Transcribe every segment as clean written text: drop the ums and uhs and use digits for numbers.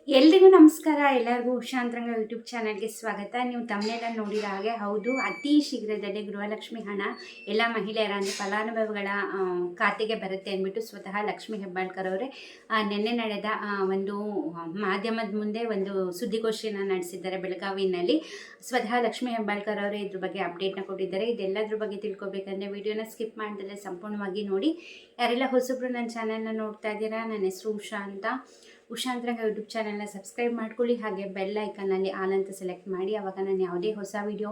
ಎಲ್ರಿಗೂ ನಮಸ್ಕಾರ. ಎಲ್ಲರಿಗೂ ಉಷಾಂತರಂಗ ಯೂಟ್ಯೂಬ್ ಚಾನಲ್ಗೆ ಸ್ವಾಗತ. ನೀವು ತಮ್ಮನೆಲ್ಲ ನೋಡಿದ ಹಾಗೆ ಹೌದು, ಅತಿ ಶೀಘ್ರದಲ್ಲೇ ಗೃಹಲಕ್ಷ್ಮಿ ಹಣ ಎಲ್ಲ ಮಹಿಳೆಯರ ಅಂದರೆ ಫಲಾನುಭವಿಗಳ ಖಾತೆಗೆ ಬರುತ್ತೆ ಅಂದ್ಬಿಟ್ಟು ಸ್ವತಃ ಲಕ್ಷ್ಮಿ ಹೆಬ್ಬಾಳ್ಕರ್ ಅವರೇ ನಿನ್ನೆ ನಡೆದ ಒಂದು ಮಾಧ್ಯಮದ ಮುಂದೆ ಒಂದು ಸುದ್ದಿಗೋಷ್ಠಿಯನ್ನು ನಡೆಸಿದ್ದಾರೆ ಬೆಳಗಾವಿನಲ್ಲಿ. ಸ್ವತಃ ಲಕ್ಷ್ಮಿ ಹೆಬ್ಬಾಳ್ಕರ್ ಅವರೇ ಇದ್ರ ಬಗ್ಗೆ ಅಪ್ಡೇಟ್ನ ಕೊಟ್ಟಿದ್ದಾರೆ. ಇದೆಲ್ಲದ್ರ ಬಗ್ಗೆ ತಿಳ್ಕೊಬೇಕಂದ್ರೆ ವಿಡಿಯೋನ ಸ್ಕಿಪ್ ಮಾಡಿದ್ರೆ ಸಂಪೂರ್ಣವಾಗಿ ನೋಡಿ. ಯಾರೆಲ್ಲ ಹೊಸಬ್ರು ನನ್ನ ಚಾನಲ್ನ ನೋಡ್ತಾ ಇದ್ದೀರಾ, ನನ್ನ ಹೆಸರು ಉಷಾ ಅಂತ. ಉಷಾಂತರಂಗ ಯೂಟ್ಯೂಬ್ ಚಾನಲ್ನ ಸಬ್ಸ್ಕ್ರೈಬ್ ಮಾಡ್ಕೊಳ್ಳಿ. ಹಾಗೆ ಬೆಲ್ ಐಕನ್ನಲ್ಲಿ ಆಲ್ ಅಂತ ಸೆಲೆಕ್ಟ್ ಮಾಡಿ. ಆವಾಗ ನಾನು ಯಾವುದೇ ಹೊಸ ವೀಡಿಯೋ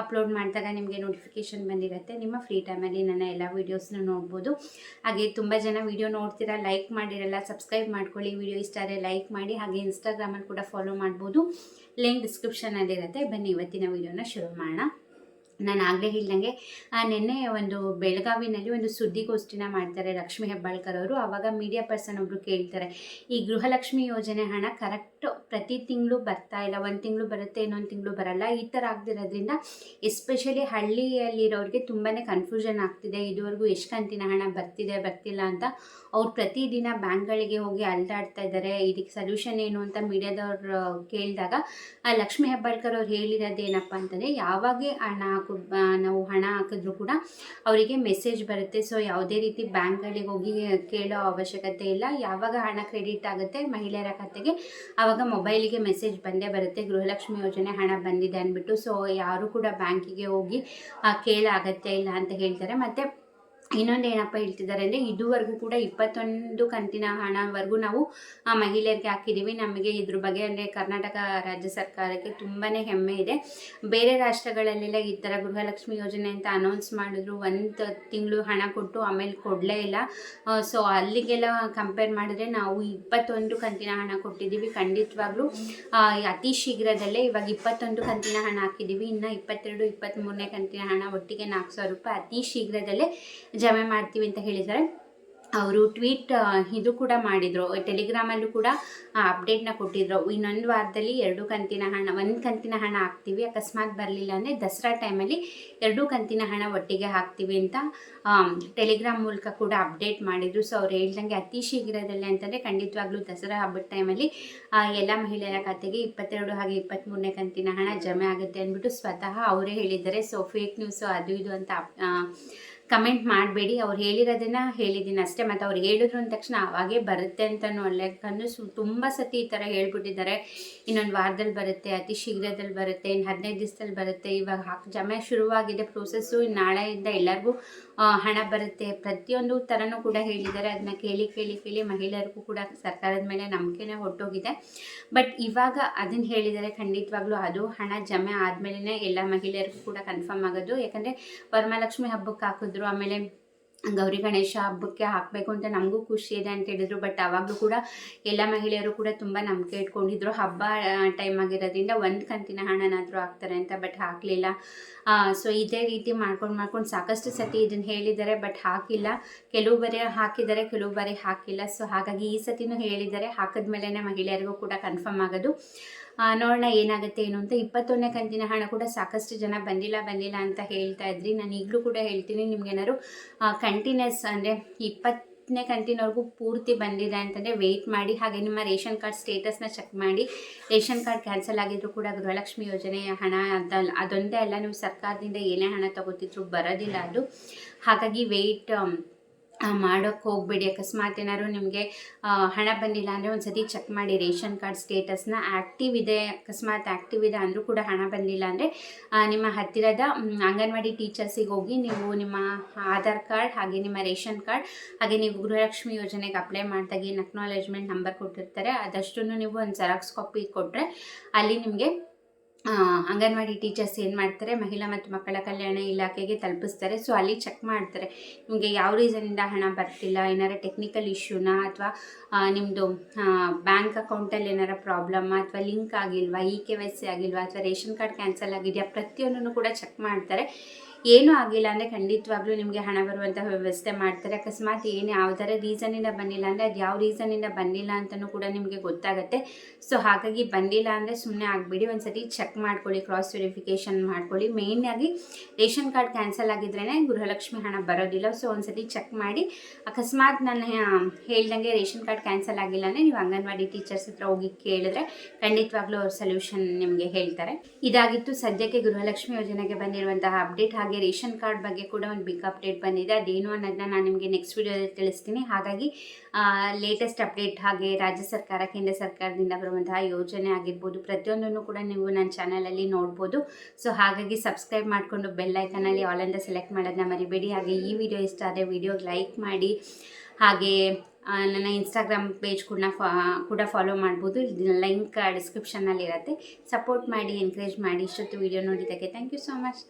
ಅಪ್ಲೋಡ್ ಮಾಡಿದಾಗ ನಿಮಗೆ ನೋಟಿಫಿಕೇಷನ್ ಬಂದಿರುತ್ತೆ. ನಿಮ್ಮ ಫ್ರೀ ಟೈಮಲ್ಲಿ ನನ್ನ ಎಲ್ಲ ವೀಡಿಯೋಸ್ನ ನೋಡ್ಬೋದು. ಹಾಗೆ ತುಂಬ ಜನ ವೀಡಿಯೋ ನೋಡ್ತೀರಾ, ಲೈಕ್ ಮಾಡಿರಲ್ಲ, ಸಬ್ಸ್ಕ್ರೈಬ್ ಮಾಡ್ಕೊಳ್ಳಿ. ವೀಡಿಯೋ ಇಷ್ಟ ಆದರೆ ಲೈಕ್ ಮಾಡಿ. ಹಾಗೆ ಇನ್ಸ್ಟಾಗ್ರಾಮಲ್ಲಿ ಕೂಡ ಫಾಲೋ ಮಾಡ್ಬೋದು, ಲಿಂಕ್ ಡಿಸ್ಕ್ರಿಪ್ಷನಲ್ಲಿರುತ್ತೆ. ಬನ್ನಿ ಇವತ್ತಿನ ವೀಡಿಯೋನ ಶುರು ಮಾಡೋಣ. ನಾನು ಆಗಲೇ ಹೇಳ್ದಂಗೆ ನಿನ್ನೆ ಒಂದು ಬೆಳಗಾವಿನಲ್ಲಿ ಒಂದು ಸುದ್ದಿಗೋಷ್ಠಿನ ಮಾಡ್ತಾರೆ ಲಕ್ಷ್ಮಿ ಹೆಬ್ಬಾಳ್ಕರ್ ಅವರು. ಆವಾಗ ಮೀಡಿಯಾ ಪರ್ಸನ್ ಒಬ್ಬರು ಕೇಳ್ತಾರೆ, ಈ ಗೃಹಲಕ್ಷ್ಮಿ ಯೋಜನೆ ಹಣ ಕರೆಕ್ಟ್ ಪ್ರತಿ ತಿಂಗಳು ಬರ್ತಾ ಇಲ್ಲ, ಒಂದು ತಿಂಗಳು ಬರುತ್ತೆ, ಇನ್ನೊಂದು ತಿಂಗಳು ಬರಲ್ಲ. ಈ ಥರ ಆಗ್ತಿರೋದ್ರಿಂದ ಎಸ್ಪೆಷಲಿ ಹಳ್ಳಿಯಲ್ಲಿರೋರಿಗೆ ತುಂಬಾ ಕನ್ಫ್ಯೂಷನ್ ಆಗ್ತಿದೆ. ಇದುವರೆಗೂ ಎಷ್ಟು ಕಂತಿನ ಹಣ ಬರ್ತಿಲ್ಲ ಅಂತ ಅವ್ರು ಪ್ರತಿದಿನ ಬ್ಯಾಂಕ್ಗಳಿಗೆ ಹೋಗಿ ಅಲ್ದಾಡ್ತಾ ಇದ್ದಾರೆ. ಇದಕ್ಕೆ ಸೊಲ್ಯೂಷನ್ ಏನು ಅಂತ ಮೀಡಿಯಾದವ್ರು ಕೇಳಿದಾಗ ಲಕ್ಷ್ಮಿ ಹೆಬ್ಬಾಳ್ಕರ್ ಅವ್ರು ಹೇಳಿರೋದೇನಪ್ಪ ಅಂತಂದರೆ, ಯಾವಾಗ ನಾವು ಹಣ ಹಾಕಿದ್ರು ಕೂಡ ಅವರಿಗೆ ಮೆಸೇಜ್ ಬರುತ್ತೆ. ಸೊ ಯಾವುದೇ ರೀತಿ ಬ್ಯಾಂಕ್ಗಳಿಗೆ ಹೋಗಿ ಕೇಳೋ ಅವಶ್ಯಕತೆ ಇಲ್ಲ. ಯಾವಾಗ ಹಣ ಕ್ರೆಡಿಟ್ ಆಗುತ್ತೆ ಮಹಿಳೆಯರ ಖಾತೆಗೆ, ಆವಾಗ ಮೊಬೈಲಿಗೆ ಮೆಸೇಜ್ ಬಂದೇ ಬರುತ್ತೆ, ಗೃಹಲಕ್ಷ್ಮಿ ಯೋಜನೆ ಹಣ ಬಂದಿದೆ ಅಂದ್ಬಿಟ್ಟು. ಸೊ ಯಾರು ಕೂಡ ಬ್ಯಾಂಕಿಗೆ ಹೋಗಿ ಕೇಳೋ ಅಗತ್ಯ ಇಲ್ಲ ಅಂತ ಹೇಳ್ತಾರೆ. ಮತ್ತು ಇನ್ನೊಂದು ಏನಪ್ಪ ಹೇಳ್ತಿದ್ದಾರೆ ಅಂದರೆ, ಇದುವರೆಗೂ ಕೂಡ 21 ಕಂತಿನ ಹಣವರೆಗೂ ನಾವು ಮಹಿಳೆಯರಿಗೆ ಹಾಕಿದ್ದೀವಿ. ನಮಗೆ ಇದ್ರ ಬಗ್ಗೆ ಅಂದರೆ ಕರ್ನಾಟಕ ರಾಜ್ಯ ಸರ್ಕಾರಕ್ಕೆ ತುಂಬಾ ಹೆಮ್ಮೆ ಇದೆ. ಬೇರೆ ರಾಷ್ಟ್ರಗಳಲ್ಲೆಲ್ಲ ಈ ಥರ ಗೃಹಲಕ್ಷ್ಮಿ ಯೋಜನೆ ಅಂತ ಅನೌನ್ಸ್ ಮಾಡಿದ್ರು, ಒಂದು ತಿಂಗಳು ಹಣ ಕೊಟ್ಟು ಆಮೇಲೆ ಕೊಡಲೇ ಇಲ್ಲ. ಸೊ ಅಲ್ಲಿಗೆಲ್ಲ ಕಂಪೇರ್ ಮಾಡಿದ್ರೆ ನಾವು 21 ಕಂತಿನ ಹಣ ಕೊಟ್ಟಿದ್ದೀವಿ. ಖಂಡಿತವಾಗ್ಲೂ ಅತಿ ಶೀಘ್ರದಲ್ಲೇ ಇವಾಗ 21 ಕಂತಿನ ಹಣ ಹಾಕಿದ್ದೀವಿ. ಇನ್ನು 22, 23ನೇ ಕಂತಿನ ಹಣ ಒಟ್ಟಿಗೆ 4,000 ರೂಪಾಯಿ ಅತಿ ಶೀಘ್ರದಲ್ಲೇ ಜಮೆ ಮಾಡ್ತೀವಿ ಅಂತ ಹೇಳಿದ್ದಾರೆ. ಅವರು ಟ್ವೀಟ್ ಇದು ಕೂಡ ಮಾಡಿದರು, ಟೆಲಿಗ್ರಾಮಲ್ಲೂ ಕೂಡ ಅಪ್ಡೇಟ್ನ ಕೊಟ್ಟಿದ್ರು. ಇನ್ನೊಂದು ವಾರದಲ್ಲಿ 2 ಕಂತಿನ ಹಣ, 1 ಕಂತಿನ ಹಣ ಹಾಕ್ತೀವಿ, ಅಕಸ್ಮಾತ್ ಬರಲಿಲ್ಲ ಅಂದರೆ ದಸರಾ ಟೈಮಲ್ಲಿ 2 ಕಂತಿನ ಹಣ ಒಟ್ಟಿಗೆ ಹಾಕ್ತೀವಿ ಅಂತ ಟೆಲಿಗ್ರಾಮ್ ಮೂಲಕ ಕೂಡ ಅಪ್ಡೇಟ್ ಮಾಡಿದರು. ಸೊ ಅವ್ರು ಹೇಳ್ದಂಗೆ ಅತಿ ಶೀಘ್ರದಲ್ಲೇ ಅಂತಂದರೆ ಖಂಡಿತವಾಗ್ಲೂ ದಸರಾ ಹಬ್ಬದ ಟೈಮಲ್ಲಿ ಎಲ್ಲ ಮಹಿಳೆಯರ ಖಾತೆಗೆ 22 ಹಾಗೆ 23ನೇ ಕಂತಿನ ಹಣ ಜಮೆ ಆಗುತ್ತೆ ಅಂದ್ಬಿಟ್ಟು ಸ್ವತಃ ಅವರೇ ಹೇಳಿದ್ದಾರೆ. ಸೊ ಫೇಕ್ ನ್ಯೂಸು ಅದು ಇದು ಅಂತ ಕಮೆಂಟ್ ಮಾಡಬೇಡಿ. ಅವ್ರು ಹೇಳಿರೋದನ್ನು ಹೇಳಿದ್ದೀನಿ ಅಷ್ಟೇ. ಮತ್ತು ಅವ್ರು ಹೇಳಿದ್ರು ಅಂದ ತಕ್ಷಣ ಅವಾಗೇ ಬರುತ್ತೆ ಅಂತಲೂ ಅಲ್ಲ. ಯಾಕಂದರೆ ತುಂಬ ಸತಿ ಈ ಥರ ಹೇಳ್ಬಿಟ್ಟಿದ್ದಾರೆ, ಇನ್ನೊಂದು ವಾರದಲ್ಲಿ ಬರುತ್ತೆ, ಅತಿ ಶೀಘ್ರದಲ್ಲಿ ಬರುತ್ತೆ, ಇನ್ನು 15 ದಿವಸದಲ್ಲಿ ಬರುತ್ತೆ. ಇವಾಗ ಜಮೆ ಶುರುವಾಗಿದೆ ಪ್ರೋಸೆಸ್ಸು, ನಾಳೆಯಿಂದ ಎಲ್ಲರಿಗೂ ಹಣ ಬರುತ್ತೆ, ಪ್ರತಿಯೊಂದು ಥರನೂ ಕೂಡ ಹೇಳಿದ್ದಾರೆ. ಅದನ್ನ ಕೇಳಿ ಮಹಿಳೆಯರಿಗೂ ಕೂಡ ಸರ್ಕಾರದ ಮೇಲೆ ನಂಬಿಕೆನೇ ಹೊರಟೋಗಿದೆ. ಬಟ್ ಇವಾಗ ಅದನ್ನು ಹೇಳಿದರೆ ಖಂಡಿತವಾಗ್ಲೂ ಅದು ಹಣ ಜಮೆ ಆದಮೇಲೆ ಎಲ್ಲ ಮಹಿಳೆಯರಿಗೂ ಕೂಡ ಕನ್ಫರ್ಮ್ ಆಗೋದು. ಯಾಕಂದರೆ ವರಮಹಾಲಕ್ಷ್ಮಿ ಹಬ್ಬಕ್ಕೆ ಹಾಕಿದ್ರು, ಆಮೇಲೆ ಗೌರಿ ಗಣೇಶ ಹಬ್ಬಕ್ಕೆ ಹಾಕಬೇಕು ಅಂತ ನಮಗೂ ಖುಷಿ ಇದೆ ಅಂತ ಹೇಳಿದ್ರು. ಬಟ್ ಆವಾಗಲೂ ಕೂಡ ಎಲ್ಲ ಮಹಿಳೆಯರು ಕೂಡ ತುಂಬ ನಂಬಿಕೆ ಇಟ್ಕೊಂಡಿದ್ರು, ಹಬ್ಬ ಟೈಮ್ ಆಗಿರೋದ್ರಿಂದ 1 ಕಂತಿನ ಹಣನಾದರೂ ಹಾಕ್ತಾರೆ ಅಂತ. ಬಟ್ ಹಾಕಲಿಲ್ಲ. ಸೊ ಇದೇ ರೀತಿ ಮಾಡ್ಕೊಂಡು ಸಾಕಷ್ಟು ಸತಿ ಇದನ್ನು ಹೇಳಿದ್ದಾರೆ, ಬಟ್ ಹಾಕಿಲ್ಲ. ಕೆಲವು ಬಾರಿ ಹಾಕಿದ್ದಾರೆ, ಕೆಲವು ಬಾರಿ ಹಾಕಿಲ್ಲ. ಸೊ ಹಾಗಾಗಿ ಈ ಸತಿನೂ ಹೇಳಿದ್ದಾರೆ, ಹಾಕಿದ್ಮೇಲೆ ಮಹಿಳೆಯರಿಗೂ ಕೂಡ ಕನ್ಫರ್ಮ್ ಆಗೋದು. ನೋಡೋಣ ಏನಾಗುತ್ತೆ ಏನು ಅಂತ. 21ನೇ ಕಂತಿನ ಹಣ ಕೂಡ ಸಾಕಷ್ಟು ಜನ ಬಂದಿಲ್ಲ ಅಂತ ಹೇಳ್ತಾ ಇದ್ರಿ. ನಾನು ಈಗಲೂ ಕೂಡ ಹೇಳ್ತೀನಿ, ನಿಮ್ಗೇನಾದ್ರು ಕಂಟಿನ್ಯೂಸ್ ಅಂದರೆ 20ನೇ ಕಂತಿನವರೆಗೂ ಪೂರ್ತಿ ಬಂದಿದೆ ಅಂತಂದರೆ ವೆಯ್ಟ್ ಮಾಡಿ. ಹಾಗೆ ನಿಮ್ಮ ರೇಷನ್ ಕಾರ್ಡ್ ಸ್ಟೇಟಸ್ನ ಚೆಕ್ ಮಾಡಿ. ರೇಷನ್ ಕಾರ್ಡ್ ಕ್ಯಾನ್ಸಲ್ ಆಗಿದ್ರು ಕೂಡ ಗೃಹಲಕ್ಷ್ಮಿ ಯೋಜನೆಯ ಹಣ ಅದೊಂದೇ ಅಲ್ಲ, ನೀವು ಸರ್ಕಾರದಿಂದ ಏನೇ ಹಣ ತಗೋತಿದ್ರು ಬರೋದಿಲ್ಲ ಅದು. ಹಾಗಾಗಿ ವೆಯ್ಟ್ ಮಾಡೋಕ್ಕೆ ಹೋಗಬೇಡಿ. ಅಕಸ್ಮಾತ್ ಏನಾದ್ರು ನಿಮಗೆ ಹಣ ಬಂದಿಲ್ಲ ಅಂದರೆ ಒಂದು ಸತಿ ಚೆಕ್ ಮಾಡಿ ರೇಷನ್ ಕಾರ್ಡ್ ಸ್ಟೇಟಸ್ನ. ಆ್ಯಕ್ಟಿವ್ ಇದೆ, ಅಕಸ್ಮಾತ್ ಆ್ಯಕ್ಟಿವ್ ಇದೆ ಅಂದರೂ ಕೂಡ ಹಣ ಬಂದಿಲ್ಲ ಅಂದರೆ ನಿಮ್ಮ ಹತ್ತಿರದ ಅಂಗನವಾಡಿ ಟೀಚರ್ಸಿಗೆ ಹೋಗಿ ನೀವು ನಿಮ್ಮ ಆಧಾರ್ ಕಾರ್ಡ್ ಹಾಗೆ ನಿಮ್ಮ ರೇಷನ್ ಕಾರ್ಡ್ ಹಾಗೆ ನೀವು ಗೃಹಲಕ್ಷ್ಮಿ ಯೋಜನೆಗೆ ಅಪ್ಲೈ ಮಾಡಿದಾಗ ಏನು ಅಕ್ನಾಲೇಜ್ಮೆಂಟ್ ನಂಬರ್ ಕೊಟ್ಟಿರ್ತಾರೆ ಅದಷ್ಟನ್ನು ನೀವು ಒಂದು ಜೆರಾಕ್ಸ್ ಕಾಪಿ ಕೊಟ್ಟರೆ ಅಲ್ಲಿ ನಿಮಗೆ ಅಂಗನವಾಡಿ ಟೀಚರ್ಸ್ ಏನು ಮಾಡ್ತಾರೆ, ಮಹಿಳಾ ಮತ್ತು ಮಕ್ಕಳ ಕಲ್ಯಾಣ ಇಲಾಖೆಗೆ ತಲುಪಿಸ್ತಾರೆ. ಸೊ ಅಲ್ಲಿ ಚೆಕ್ ಮಾಡ್ತಾರೆ ನಿಮಗೆ ಯಾವ ರೀಸನಿಂದ ಹಣ ಬರ್ತಿಲ್ಲ, ಏನಾರ ಟೆಕ್ನಿಕಲ್ ಇಶ್ಯೂನಾ, ಅಥವಾ ನಿಮ್ಮದು ಬ್ಯಾಂಕ್ ಅಕೌಂಟಲ್ಲಿ ಏನಾರ ಪ್ರಾಬ್ಲಮ್ಮಾ, ಅಥವಾ ಲಿಂಕ್ ಆಗಿಲ್ವಾ, KYC ಆಗಿಲ್ವಾ, ಅಥವಾ ರೇಷನ್ ಕಾರ್ಡ್ ಕ್ಯಾನ್ಸಲ್ ಆಗಿದೆಯಾ, ಪ್ರತಿಯೊಂದನ್ನು ಕೂಡ ಚೆಕ್ ಮಾಡ್ತಾರೆ. ಏನೂ ಆಗಿಲ್ಲ ಅಂದರೆ ಖಂಡಿತವಾಗ್ಲೂ ನಿಮಗೆ ಹಣ ಬರುವಂತಹ ವ್ಯವಸ್ಥೆ ಮಾಡ್ತಾರೆ. ಅಕಸ್ಮಾತ್ ಯಾವುದರ ರೀಸನಿಂದ ಬಂದಿಲ್ಲ ಅಂದರೆ ಅದು ಯಾವ ರೀಸನಿಂದ ಬಂದಿಲ್ಲ ಅಂತಲೂ ಕೂಡ ನಿಮಗೆ ಗೊತ್ತಾಗುತ್ತೆ. ಸೊ ಹಾಗಾಗಿ ಬಂದಿಲ್ಲ ಅಂದರೆ ಸುಮ್ಮನೆ ಆಗಿಬಿಡಿ, ಒಂದು ಸತಿ ಚೆಕ್ ಮಾಡ್ಕೊಳ್ಳಿ, ಕ್ರಾಸ್ ವೆರಿಫಿಕೇಷನ್ ಮಾಡ್ಕೊಳ್ಳಿ. ಮೇಯ್ನಾಗಿ ರೇಷನ್ ಕಾರ್ಡ್ ಕ್ಯಾನ್ಸಲ್ ಆಗಿದ್ರೇ ಗೃಹಲಕ್ಷ್ಮಿ ಹಣ ಬರೋದಿಲ್ಲ. ಸೊ ಒಂದು ಸತಿ ಚೆಕ್ ಮಾಡಿ. ಅಕಸ್ಮಾತ್ ನಾನು ಹೇಳ್ದಂಗೆ ರೇಷನ್ ಕಾರ್ಡ್ ಕ್ಯಾನ್ಸಲ್ ಆಗಿಲ್ಲ ಅಂದರೆ ನೀವು ಅಂಗನವಾಡಿ ಟೀಚರ್ಸ್ ಹತ್ರ ಹೋಗಿ ಕೇಳಿದ್ರೆ ಖಂಡಿತವಾಗ್ಲೂ ಅವ್ರ ಸೊಲ್ಯೂಷನ್ ನಿಮಗೆ ಹೇಳ್ತಾರೆ. ಇದಾಗಿತ್ತು ಸದ್ಯಕ್ಕೆ ಗೃಹಲಕ್ಷ್ಮಿ ಯೋಜನೆಗೆ ಬಂದಿರುವಂತಹ ಅಪ್ಡೇಟ್. ಹಾಗೆ ರೇಷನ್ ಕಾರ್ಡ್ ಬಗ್ಗೆ ಕೂಡ ಒಂದು ಬಿಗ್ ಅಪ್ಡೇಟ್ ಬಂದಿದೆ. ಅದೇನು ಅನ್ನೋದನ್ನ ನಾನು ನಿಮಗೆ ನೆಕ್ಸ್ಟ್ ವಿಡಿಯೋದಲ್ಲಿ ತಿಳಿಸ್ತೀನಿ. ಹಾಗಾಗಿ ಲೇಟೆಸ್ಟ್ ಅಪ್ಡೇಟ್ ಹಾಗೆ ರಾಜ್ಯ ಸರ್ಕಾರ ಕೇಂದ್ರ ಸರ್ಕಾರದಿಂದ ಬರುವಂತಹ ಯೋಜನೆ ಆಗಿರ್ಬೋದು ಪ್ರತಿಯೊಂದನ್ನು ಕೂಡ ನೀವು ನನ್ನ ಚಾನಲಲ್ಲಿ ನೋಡ್ಬೋದು. ಸೊ ಹಾಗಾಗಿ ಸಬ್ಸ್ಕ್ರೈಬ್ ಮಾಡಿಕೊಂಡು ಬೆಲ್ ಐಕನಲ್ಲಿ ಆಲ್ ಅಂತ ಸೆಲೆಕ್ಟ್ ಮಾಡೋದನ್ನ ಮರಿಬೇಡಿ. ಹಾಗೆ ಈ ವಿಡಿಯೋ ಇಷ್ಟ ಆದರೆ ವಿಡಿಯೋಗೆ ಲೈಕ್ ಮಾಡಿ. ಹಾಗೆ ನನ್ನ ಇನ್ಸ್ಟಾಗ್ರಾಮ್ ಪೇಜ್ ಕೂಡ ಫಾಲೋ ಮಾಡ್ಬೋದು. ಲಿಂಕ್ ಡಿಸ್ಕ್ರಿಪ್ಷನಲ್ಲಿ ಇರುತ್ತೆ. ಸಪೋರ್ಟ್ ಮಾಡಿ, ಎನ್ಕರೇಜ್ ಮಾಡಿ. ಇಷ್ಟೊತ್ತು ವಿಡಿಯೋ ನೋಡಿದ್ದಕ್ಕೆ ಥ್ಯಾಂಕ್ ಯು ಸೋ ಮಚ್.